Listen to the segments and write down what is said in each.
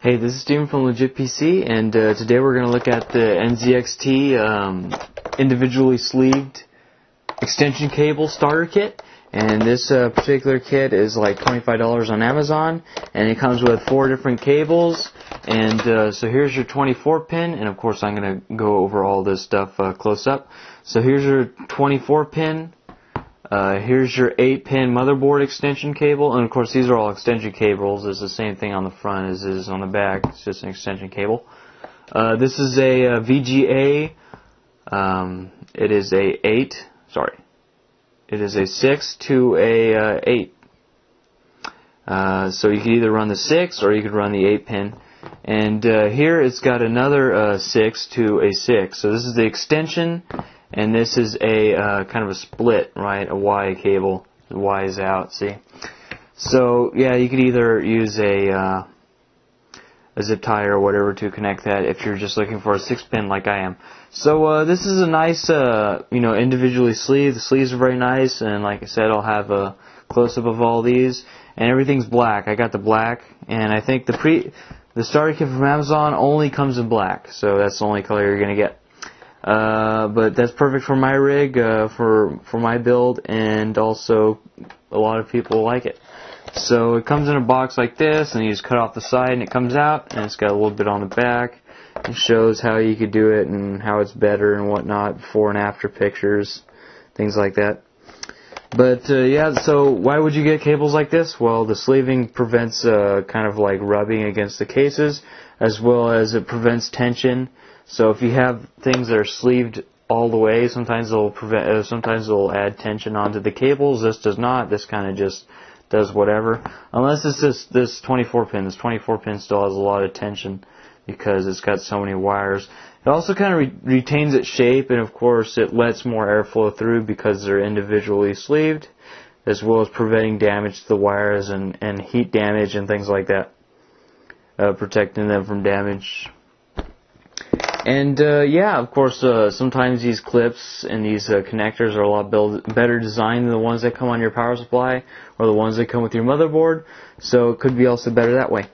Hey, this is Steven from Legit PC, and today we're going to look at the NZXT individually sleeved extension cable starter kit. And this particular kit is like $25 on Amazon, and it comes with 4 different cables. And so here's your 24 pin, and of course I'm going to go over all this stuff close up. So here's your 24 pin. Here's your 8-pin motherboard extension cable, and of course these are all extension cables. It's the same thing on the front as it is on the back. It's just an extension cable. This is a VGA. It is a 8. Sorry, it is a 6 to a 8. So you can either run the 6 or you could run the 8-pin. And here it's got another 6 to a 6. So this is the extension. And this is a kind of a split, right? A Y cable. The Y is out, see? So, yeah, you could either use a zip tie or whatever to connect that if you're just looking for a 6-pin like I am. So, this is a nice, individually sleeved. The sleeves are very nice, and like I said, I'll have a close-up of all these. And everything's black. I got the black, and I think the starter kit from Amazon only comes in black. So that's the only color you're going to get. But that's perfect for my rig, for my build, and also a lot of people like it. So it comes in a box like this, and you just cut off the side and it comes out, and it's got a little bit on the back. It shows how you could do it and how it's better and whatnot, before and after pictures, things like that. But yeah, so why would you get cables like this? Well, the sleeving prevents kind of like rubbing against the cases, as well as it prevents tension. So if you have things that are sleeved all the way, sometimes they'll add tension onto the cables. This does not. This kind of just does whatever. Unless it's this 24 pin. This 24 pin still has a lot of tension because it's got so many wires. It also kind of retains its shape, and of course it lets more airflow through because they're individually sleeved, as well as preventing damage to the wires and heat damage and things like that, protecting them from damage. And yeah, of course, sometimes these clips and these connectors are a lot better designed than the ones that come on your power supply or the ones that come with your motherboard. So it could be also better that way.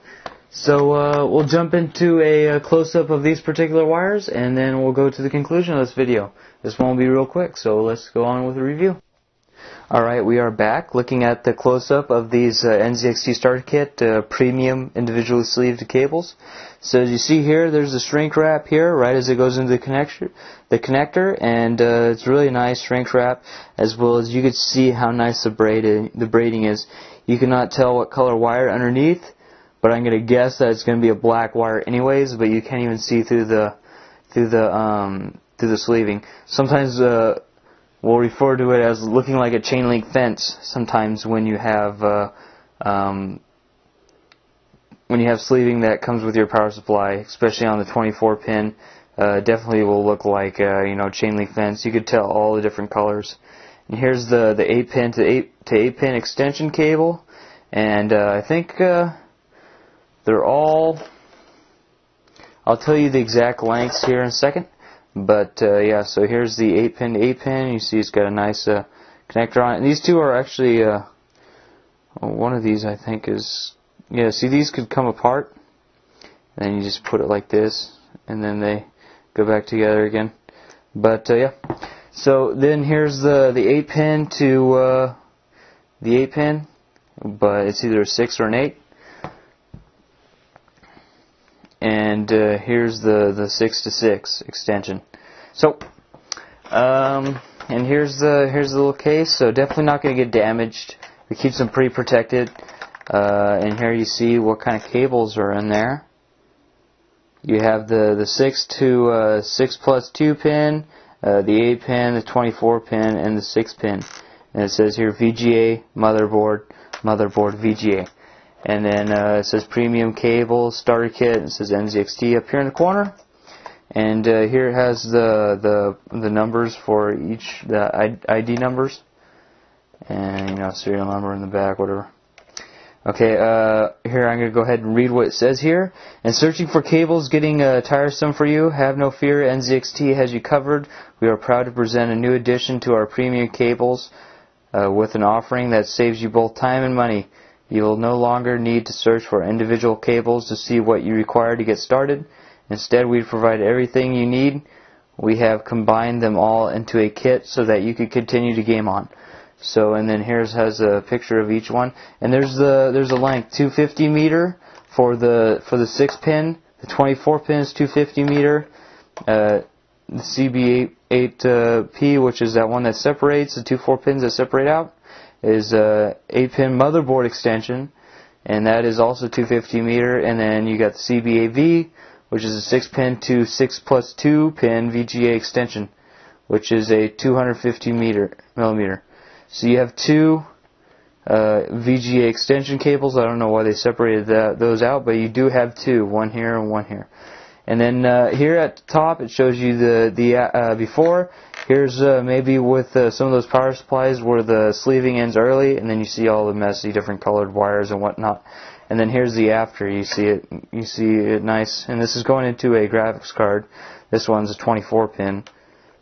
So we'll jump into a close-up of these particular wires, and then we'll go to the conclusion of this video. This one will be real quick, so let's go on with the review. Alright, we are back looking at the close-up of these NZXT starter kit premium individually sleeved cables. So as you see here, there's a shrink wrap here right as it goes into the connector, and it's really nice shrink wrap, as well as you can see how nice the braiding is. You cannot tell what color wire underneath, but I'm going to guess that it's going to be a black wire anyways, but you can't even see through the sleeving. Sometimes we'll refer to it as looking like a chain link fence sometimes when you have sleeving that comes with your power supply, especially on the 24 pin. Definitely will look like chain link fence. You could tell all the different colors. And here's the 8-pin to 8-pin extension cable, and I think they're all, I'll tell you the exact lengths here in a second. But yeah, so here's the 8-pin to 8-pin. You see it's got a nice connector on it. And these two are actually, one of these I think is, yeah, see these could come apart. And then you just put it like this, and then they go back together again. But yeah, so then here's the 8-pin to the 8-pin, but it's either a 6 or an 8. And here's the 6 to 6 extension. So, and here's the little case. So definitely not going to get damaged. It keeps them pretty protected. And here you see what kind of cables are in there. You have the 6 to 6 plus 2 pin, the 8-pin, the 24 pin, and the 6-pin. And it says here VGA motherboard VGA. And then it says premium cable starter kit. It says NZXT up here in the corner. And here it has the numbers for each, the ID numbers, and serial number in the back, whatever. Okay, here I'm going to go ahead and read what it says here. And searching for cables getting tiresome for you? Have no fear, NZXT has you covered. We are proud to present a new addition to our premium cables with an offering that saves you both time and money. You will no longer need to search for individual cables to see what you require to get started. Instead, we provide everything you need. We have combined them all into a kit so that you can continue to game on. So, and then here's has a picture of each one, and there's a length 250 meter for the 6-pin. The 24-pin is 250 meter. The CB8P, which is that one that separates the 2 4-pins that separate out, is a 8-pin motherboard extension, and that is also 250 meter. And then you got the CB8V, which is a 6-pin to 6+2-pin VGA extension, which is a 250 millimeter. So you have 2 VGA extension cables. I don't know why they separated those out, but you do have 2, one here and one here. And then here at the top it shows you the before. Here's maybe with some of those power supplies where the sleeving ends early, and then you see all the messy different colored wires and whatnot. And then here's the after. You see it nice. And this is going into a graphics card. This one's a 24-pin.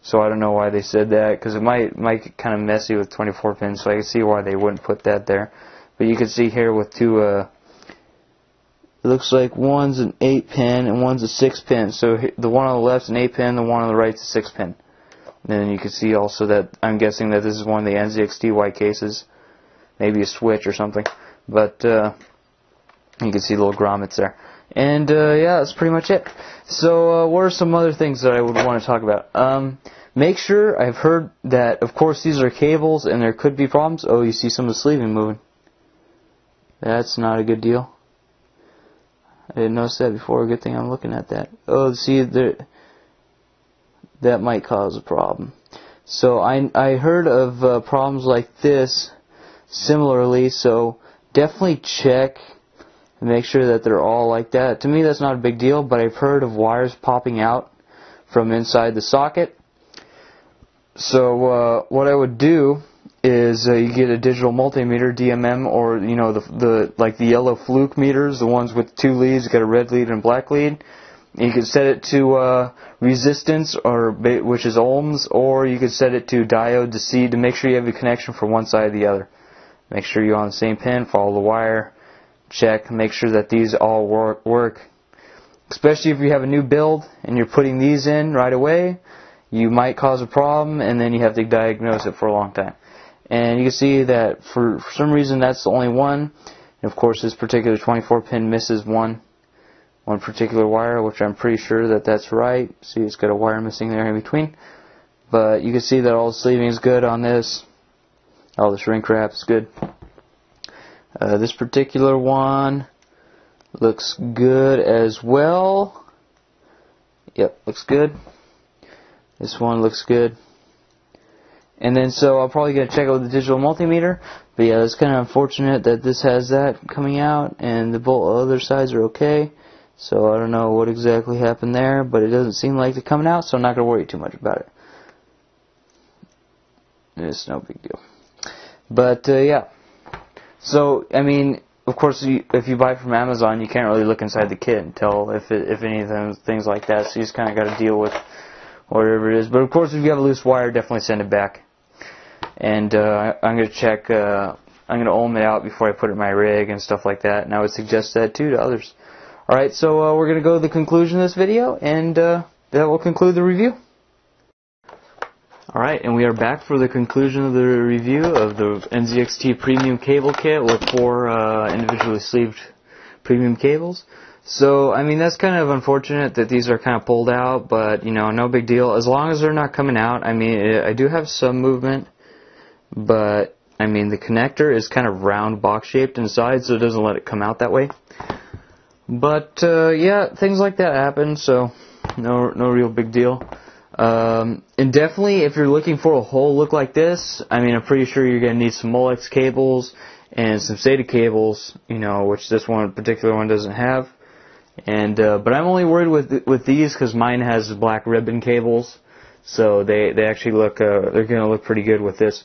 So I don't know why they said that, because it might get kind of messy with 24 pins. So I can see why they wouldn't put that there. But you can see here with 2. It looks like one's an 8-pin and one's a 6-pin. So the one on the left's an 8-pin, the one on the right's a 6-pin. And then you can see also that I'm guessing that this is one of the NZXT white cases, maybe a switch or something. But you can see the little grommets there. And yeah, that's pretty much it. So what are some other things that I would want to talk about? Make sure, I've heard that, of course, these are cables and there could be problems. Oh, you see some of the sleeving moving. That's not a good deal. I didn't notice that before. Good thing I'm looking at that. Oh, see, that might cause a problem. So I heard of problems like this similarly, so definitely check and make sure that they're all like that. To me, that's not a big deal, but I've heard of wires popping out from inside the socket. So what I would do is you get a digital multimeter, DMM, or the like the yellow fluke meters, the ones with 2 leads, you got a red lead and a black lead. You can set it to resistance, which is ohms, or you could set it to diode to see to make sure you have a connection from one side or the other. Make sure you're on the same pin, follow the wire, check, make sure that these all work. Especially if you have a new build and you're putting these in right away, you might cause a problem and then you have to diagnose it for a long time. And you can see that for some reason that's the only one. And of course this particular 24-pin misses one particular wire, which I'm pretty sure that that's right. See, it's got a wire missing there in between. But you can see that all the sleeving is good on this. All the shrink wrap is good. This particular one looks good as well. Yep, looks good. This one looks good. And then so I'm probably going to check out the digital multimeter. But yeah, it's kind of unfortunate that this has that coming out and the both other sides are okay. So I don't know what exactly happened there, but it doesn't seem like they're coming out, so I'm not going to worry too much about it. It's no big deal. But yeah. So, I mean, of course, if you buy from Amazon, you can't really look inside the kit and tell if any of those things like that. So you just kind of got to deal with whatever it is. But of course, if you have a loose wire, definitely send it back. And I'm going to check. I'm going to ohm it out before I put it in my rig and stuff like that. And I would suggest that too to others. All right, so we're going to go to the conclusion of this video, and that will conclude the review. Alright, and we are back for the conclusion of the review of the NZXT Premium Cable Kit with 4 individually sleeved premium cables. So, I mean, that's kind of unfortunate that these are kind of pulled out, but, no big deal. As long as they're not coming out, I mean, I do have some movement, but, I mean, the connector is kind of round box shaped inside, so it doesn't let it come out that way. But, yeah, things like that happen, so no real big deal. And definitely, if you're looking for a whole look like this, I mean, I'm pretty sure you're going to need some Molex cables and some SATA cables, which this particular one doesn't have. And but I'm only worried with these because mine has black ribbon cables, so they actually look they're going to look pretty good with this.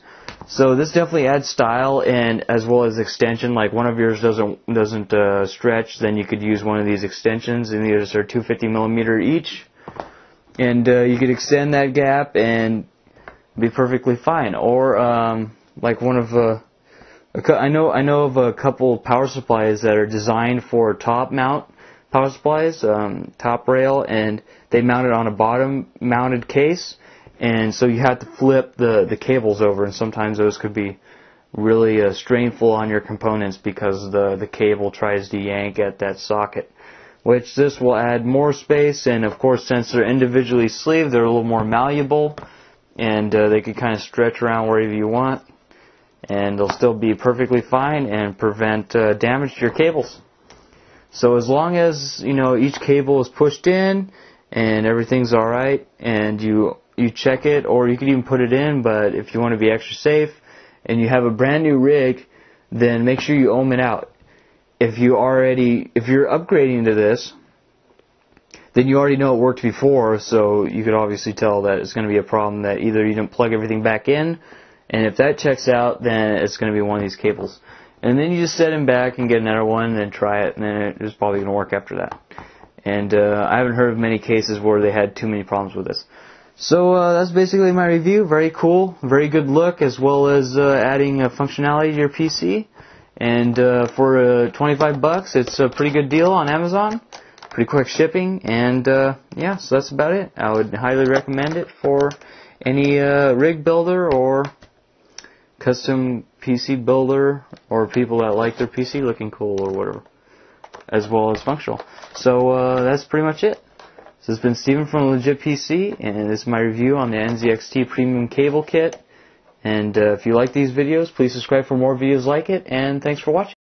So this definitely adds style and as well as extension. Like one of yours doesn't stretch, then you could use one of these extensions, and these are 250 millimeter each. And you could extend that gap and be perfectly fine. Or like one of I know of a couple power supplies that are designed for top mount power supplies, top rail, and they mount it on a bottom mounted case, and so you have to flip the cables over, and sometimes those could be really strainful on your components because the cable tries to yank at that socket, which this will add more space, and of course since they're individually sleeved, they're a little more malleable, and they can kind of stretch around wherever you want, and they'll still be perfectly fine and prevent damage to your cables. So as long as each cable is pushed in and everything's alright, and you check it, or you can even put it in, but if you want to be extra safe and you have a brand new rig, then make sure you ohm it out. If you're upgrading to this, then you already know it worked before, so you could obviously tell that it's going to be a problem that either you didn't plug everything back in, and if that checks out, then it's going to be one of these cables. And then you just set him back and get another one, and then try it, and then it's probably going to work after that. And I haven't heard of many cases where they had too many problems with this. So that's basically my review. Very cool, very good look, as well as adding functionality to your PC. And for $25, it's a pretty good deal on Amazon. Pretty quick shipping, and yeah, so that's about it. I would highly recommend it for any rig builder or custom PC builder, or people that like their PC looking cool or whatever, as well as functional. So that's pretty much it. So this has been Steven from Legit PC, and this is my review on the NZXT Premium Cable Kit. And if you like these videos, please subscribe for more videos like it, and thanks for watching.